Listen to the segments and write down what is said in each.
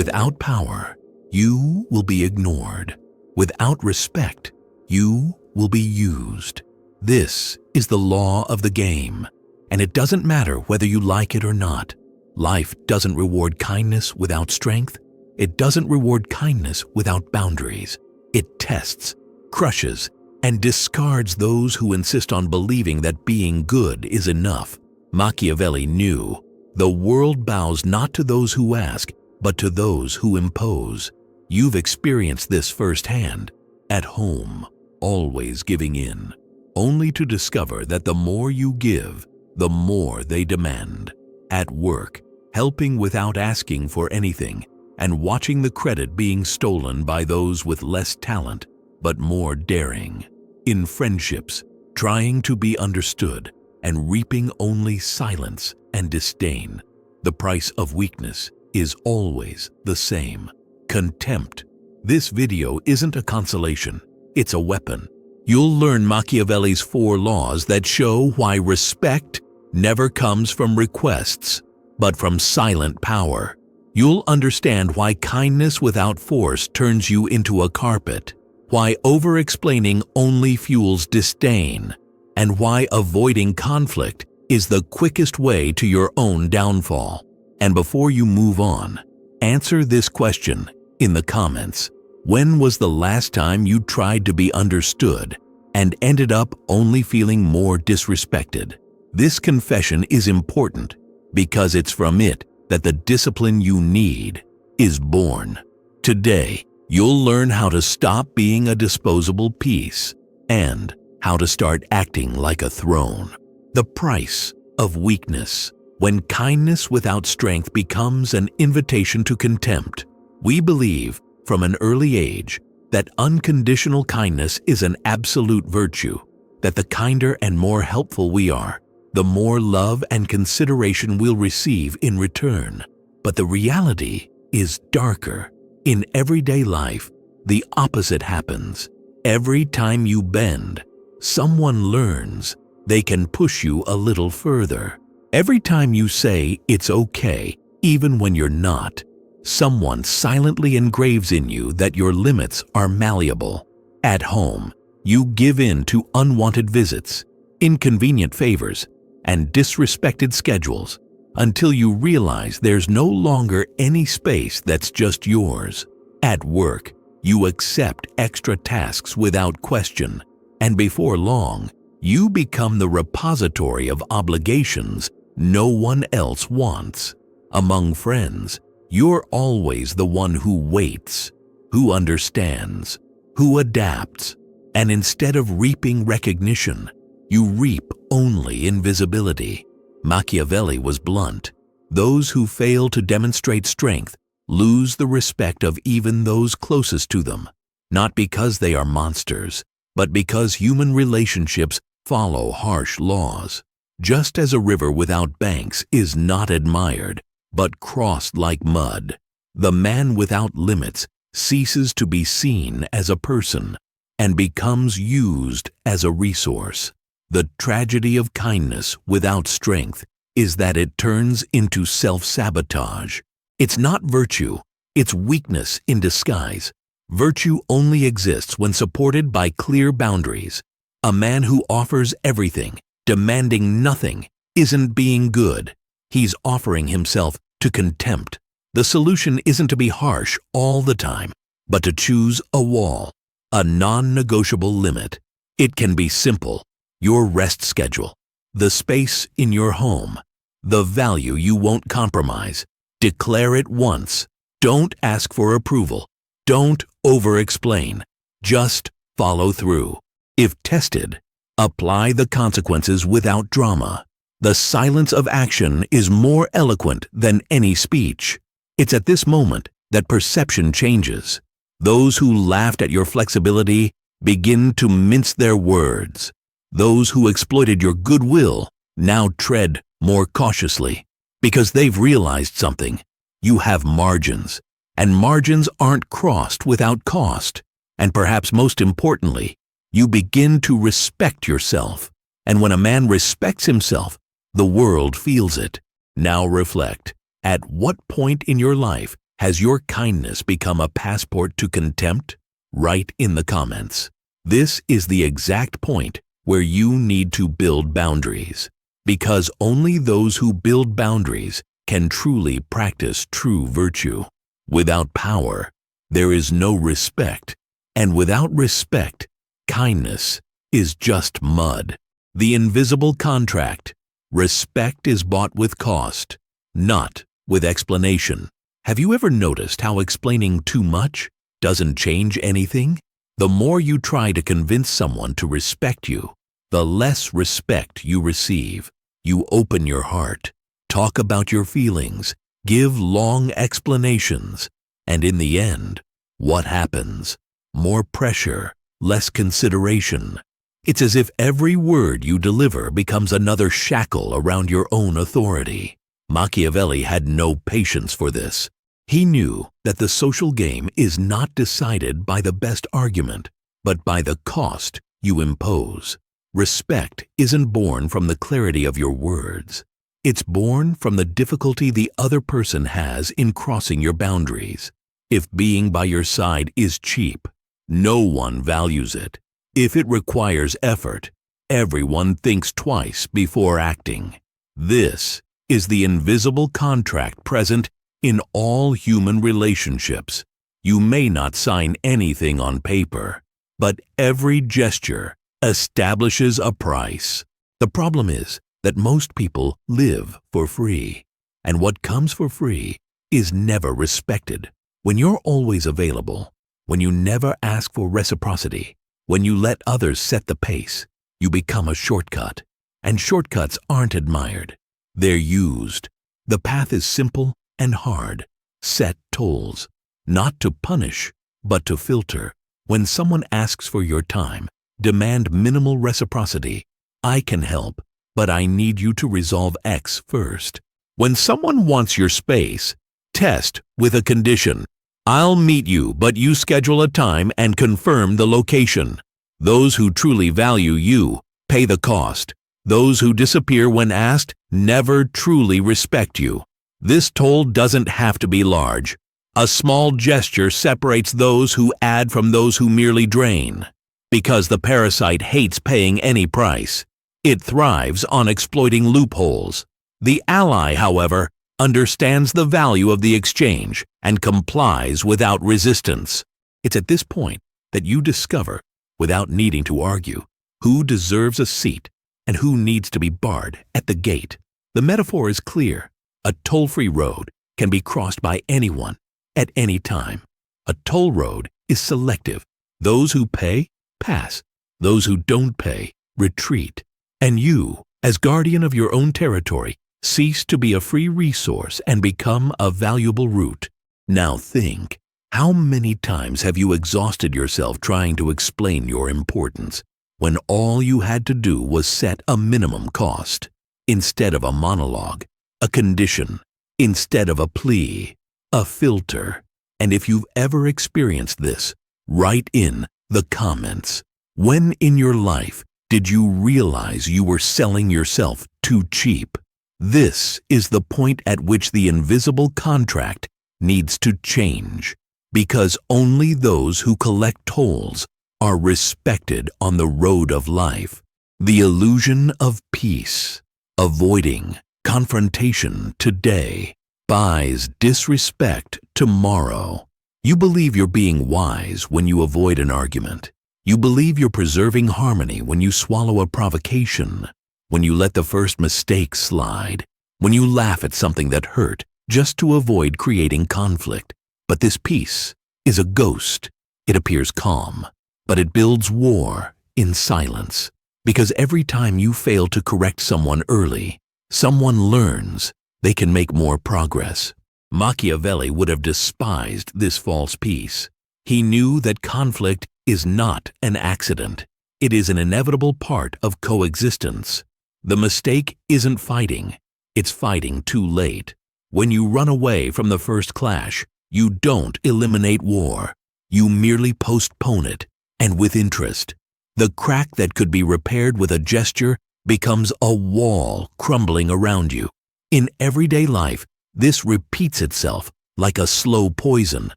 Without power, you will be ignored. Without respect, you will be used. This is the law of the game, and it doesn't matter whether you like it or not. Life doesn't reward kindness without strength. It doesn't reward kindness without boundaries. It tests, crushes, and discards those who insist on believing that being good is enough. Machiavelli knew the world bows not to those who ask, but to those who impose. You've experienced this firsthand. At home, always giving in, only to discover that the more you give, the more they demand. At work, helping without asking for anything, and watching the credit being stolen by those with less talent but more daring. In friendships, trying to be understood and reaping only silence and disdain. The price of weakness is always the same: contempt. This video isn't a consolation, it's a weapon. You'll learn Machiavelli's 4 laws that show why respect never comes from requests, but from silent power. You'll understand why kindness without force turns you into a carpet, why over-explaining only fuels disdain, and why avoiding conflict is the quickest way to your own downfall. And before you move on, answer this question in the comments. When was the last time you tried to be understood and ended up only feeling more disrespected? This confession is important because it's from it that the discipline you need is born. Today, you'll learn how to stop being a disposable piece and how to start acting like a throne. The price of weakness. When kindness without strength becomes an invitation to contempt. We believe from an early age that unconditional kindness is an absolute virtue, that the kinder and more helpful we are, the more love and consideration we'll receive in return. But the reality is darker. In everyday life, the opposite happens. Every time you bend, someone learns they can push you a little further. Every time you say it's okay, even when you're not, someone silently engraves in you that your limits are malleable. At home, you give in to unwanted visits, inconvenient favors, and disrespected schedules until you realize there's no longer any space that's just yours. At work, you accept extra tasks without question, and before long, you become the repository of obligations no one else wants. Among friends, you're always the one who waits, who understands, who adapts, and instead of reaping recognition, you reap only invisibility. Machiavelli was blunt. Those who fail to demonstrate strength lose the respect of even those closest to them, not because they are monsters, but because human relationships follow harsh laws. Just as a river without banks is not admired, but crossed like mud, the man without limits ceases to be seen as a person and becomes used as a resource. The tragedy of kindness without strength is that it turns into self-sabotage. It's not virtue, it's weakness in disguise. Virtue only exists when supported by clear boundaries. A man who offers everything, demanding nothing, isn't being good. He's offering himself to contempt. The solution isn't to be harsh all the time, but to choose a wall, a non-negotiable limit. It can be simple: your rest schedule, the space in your home, the value you won't compromise. Declare it once. Don't ask for approval. Don't over-explain. Just follow through. If tested, apply the consequences without drama. The silence of action is more eloquent than any speech. It's at this moment that perception changes. Those who laughed at your flexibility begin to mince their words. Those who exploited your goodwill now tread more cautiously because they've realized something. You have margins, and margins aren't crossed without cost. And perhaps most importantly, you begin to respect yourself. And when a man respects himself, the world feels it. Now reflect. At what point in your life Has your kindness become a passport to contempt? Write in the comments. This is the exact point where you need to build boundaries, because only those who build boundaries can truly practice true virtue. Without power, there is no respect, and without respect, kindness is just mud. The invisible contract. Respect is bought with cost, not with explanation. Have you ever noticed how explaining too much doesn't change anything? The more you try to convince someone to respect you, the less respect you receive. You open your heart, talk about your feelings, give long explanations, and in the end, what happens? More pressure, less consideration. It's as if every word you deliver becomes another shackle around your own authority. Machiavelli had no patience for this. He knew that the social game is not decided by the best argument, but by the cost you impose. Respect isn't born from the clarity of your words. It's born from the difficulty the other person has in crossing your boundaries. If being by your side is cheap, no one values it. If it requires effort, everyone thinks twice before acting. This is the invisible contract present in all human relationships. You may not sign anything on paper, but every gesture establishes a price. The problem is that most people live for free, and what comes for free is never respected. When you're always available, when you never ask for reciprocity, when you let others set the pace, you become a shortcut. And shortcuts aren't admired. They're used. The path is simple and hard. Set tolls, not to punish, but to filter. When someone asks for your time, demand minimal reciprocity. I can help, but I need you to resolve X first. When someone wants your space, test with a condition. I'll meet you, but you schedule a time and confirm the location. Those who truly value you pay the cost. Those who disappear when asked never truly respect you. This toll doesn't have to be large. A small gesture separates those who add from those who merely drain. Because the parasite hates paying any price. It thrives on exploiting loopholes. The ally, however, understands the value of the exchange and complies without resistance. It's at this point that you discover, without needing to argue, who deserves a seat and who needs to be barred at the gate. The metaphor is clear. A toll-free road can be crossed by anyone at any time. A toll road is selective. Those who pay, pass. Those who don't pay, retreat. And you, as guardian of your own territory, cease to be a free resource and become a valuable route. Now think, how many times have you exhausted yourself trying to explain your importance when all you had to do was set a minimum cost? Instead of a monologue, a condition. Instead of a plea, a filter. And if you've ever experienced this, write in the comments. When in your life did you realize you were selling yourself too cheap? This is the point at which the invisible contract needs to change, because only those who collect tolls are respected on the road of life. The illusion of peace, avoiding confrontation today, buys disrespect tomorrow. You believe you're being wise when you avoid an argument. You believe you're preserving harmony when you swallow a provocation, when you let the first mistake slide, when you laugh at something that hurt just to avoid creating conflict. But this peace is a ghost. It appears calm, but it builds war in silence. Because every time you fail to correct someone early, someone learns they can make more progress. Machiavelli would have despised this false peace. He knew that conflict is not an accident. It is an inevitable part of coexistence. The mistake isn't fighting. It's fighting too late. When you run away from the first clash, you don't eliminate war. You merely postpone it, and with interest. The crack that could be repaired with a gesture becomes a wall crumbling around you. In everyday life, this repeats itself like a slow poison.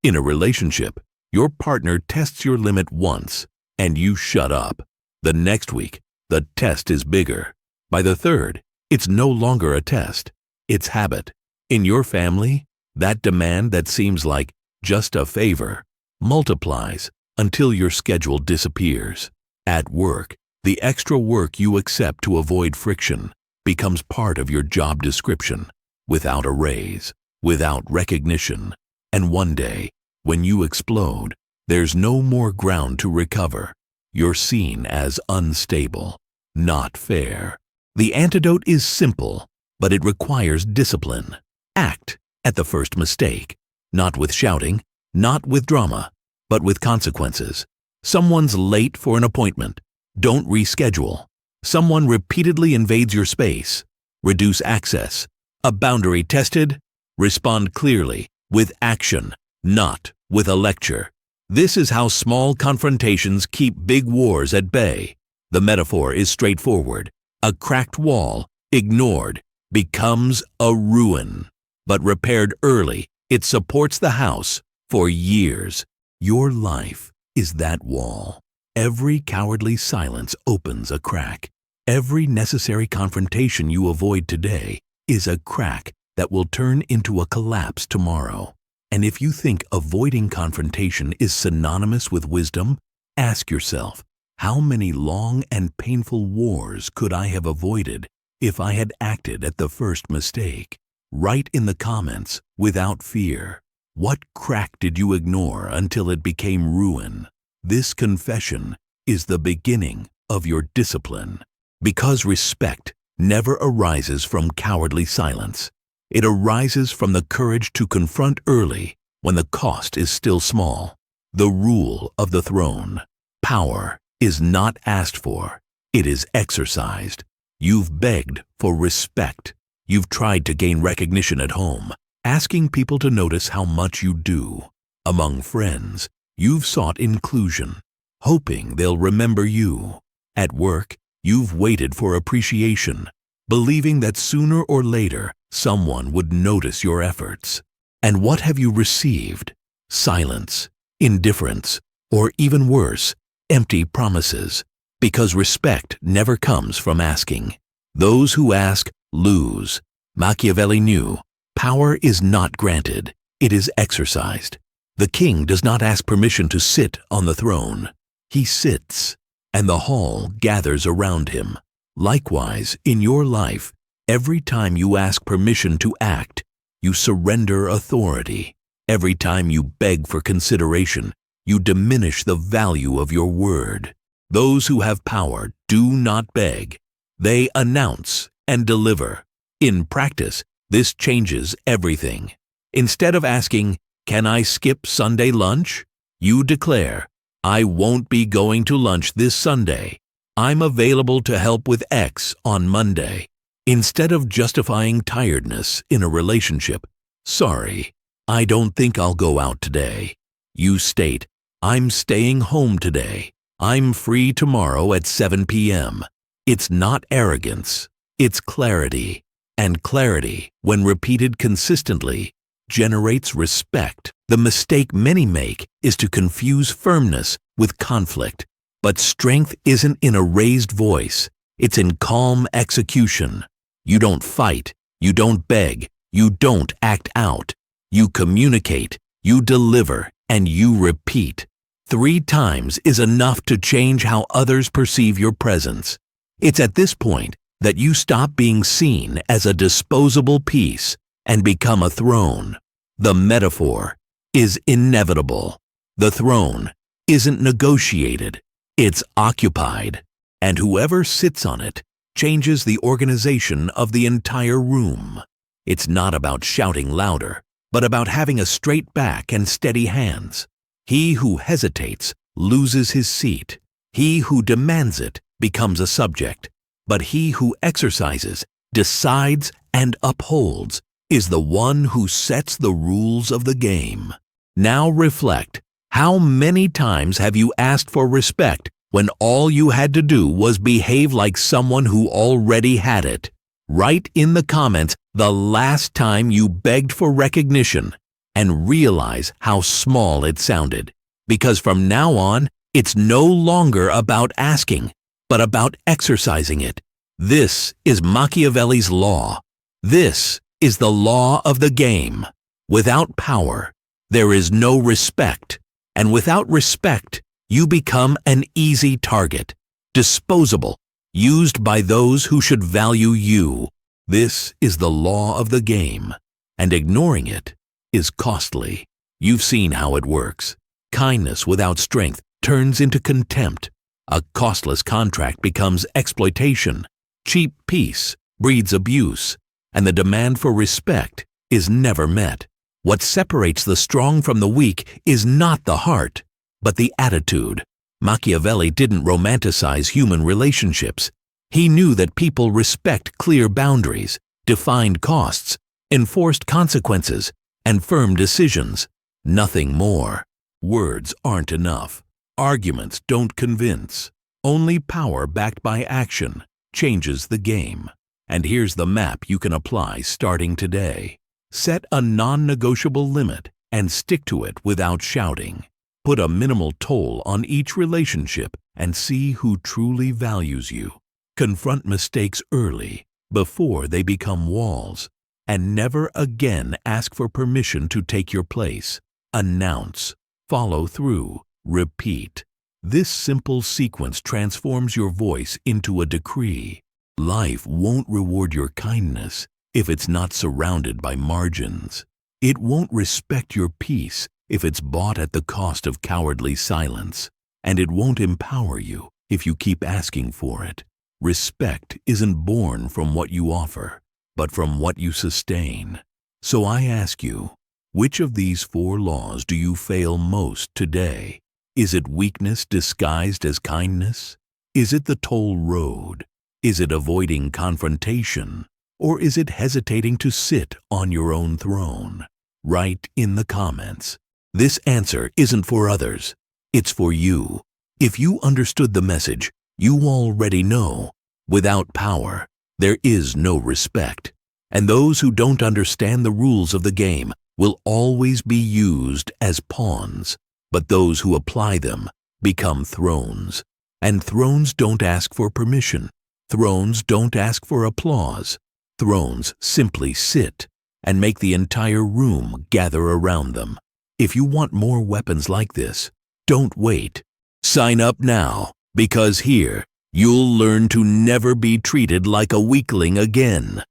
In a relationship, your partner tests your limit once, and you shut up. The next week, the test is bigger. By the third, it's no longer a test, it's habit. In your family, that demand that seems like just a favor multiplies until your schedule disappears. At work, the extra work you accept to avoid friction becomes part of your job description, without a raise, without recognition. And one day, when you explode, there's no more ground to recover. You're seen as unstable, not fair. The antidote is simple, but it requires discipline. Act at the first mistake, not with shouting, not with drama, but with consequences. Someone's late for an appointment. Don't reschedule. Someone repeatedly invades your space. Reduce access. A boundary tested? Respond clearly, with action, not with a lecture. This is how small confrontations keep big wars at bay. The metaphor is straightforward. A cracked wall, ignored, becomes a ruin. But repaired early, it supports the house for years. Your life is that wall. Every cowardly silence opens a crack. Every necessary confrontation you avoid today is a crack that will turn into a collapse tomorrow. And if you think avoiding confrontation is synonymous with wisdom, ask yourself, how many long and painful wars could I have avoided if I had acted at the first mistake? Write in the comments without fear. What crack did you ignore until it became ruin? This confession is the beginning of your discipline. Because respect never arises from cowardly silence. It arises from the courage to confront early when the cost is still small. The rule of the throne. Power is not asked for, it is exercised. You've begged for respect. You've tried to gain recognition at home, asking people to notice how much you do. Among friends, you've sought inclusion, hoping they'll remember you. At work, you've waited for appreciation, believing that sooner or later someone would notice your efforts. And what have you received? Silence, indifference, or even worse, empty promises. Because respect never comes from asking. Those who ask lose. Machiavelli knew power is not granted, it is exercised. The king does not ask permission to sit on the throne. He sits, and the hall gathers around him. Likewise, in your life, every time you ask permission to act, you surrender authority. Every time you beg for consideration, you diminish the value of your word. Those who have power do not beg. They announce and deliver. In practice, this changes everything. Instead of asking, "Can I skip Sunday lunch?" you declare, "I won't be going to lunch this Sunday. I'm available to help with X on Monday." Instead of justifying tiredness in a relationship, "Sorry, I don't think I'll go out today," you state, "I'm staying home today. I'm free tomorrow at 7 p.m. It's not arrogance, it's clarity. And clarity, when repeated consistently, generates respect. The mistake many make is to confuse firmness with conflict. But strength isn't in a raised voice, it's in calm execution. You don't fight, you don't beg, you don't act out. You communicate, you deliver, and you repeat. 3 times is enough to change how others perceive your presence. It's at this point that you stop being seen as a disposable piece and become a throne. The metaphor is inevitable. The throne isn't negotiated, it's occupied. And whoever sits on it changes the organization of the entire room. It's not about shouting louder, but about having a straight back and steady hands. He who hesitates loses his seat. He who demands it becomes a subject. But he who exercises, decides, and upholds is the one who sets the rules of the game. Now reflect, how many times have you asked for respect when all you had to do was behave like someone who already had it? Write in the comments the last time you begged for recognition and realize how small it sounded. Because from now on, it's no longer about asking, but about exercising it. This is Machiavelli's law. This is the law of the game. Without power, there is no respect. And without respect, you become an easy target, disposable, used by those who should value you. This is the law of the game, and ignoring it is costly. You've seen how it works. Kindness without strength turns into contempt. A costless contract becomes exploitation. Cheap peace breeds abuse, and the demand for respect is never met. What separates the strong from the weak is not the heart, but the attitude. Machiavelli didn't romanticize human relationships. He knew that people respect clear boundaries, defined costs, enforced consequences, and firm decisions. Nothing more. Words aren't enough. Arguments don't convince. Only power backed by action changes the game. And here's the map you can apply starting today. Set a non-negotiable limit and stick to it without shouting. Put a minimal toll on each relationship and see who truly values you. Confront mistakes early, before they become walls. And never again ask for permission to take your place. Announce, follow through, repeat. This simple sequence transforms your voice into a decree. Life won't reward your kindness if it's not surrounded by margins. It won't respect your peace if it's bought at the cost of cowardly silence. And it won't empower you if you keep asking for it. Respect isn't born from what you offer, but from what you sustain. So I ask you, which of these 4 laws do you fail most today? Is it weakness disguised as kindness? Is it the toll road? Is it avoiding confrontation? Or is it hesitating to sit on your own throne? Write in the comments. This answer isn't for others. It's for you. If you understood the message, you already know. Without power, there is no respect. And those who don't understand the rules of the game will always be used as pawns. But those who apply them become thrones. And thrones don't ask for permission. Thrones don't ask for applause. Thrones simply sit and make the entire room gather around them. If you want more weapons like this, don't wait. Sign up now, because here you'll learn to never be treated like a weakling again.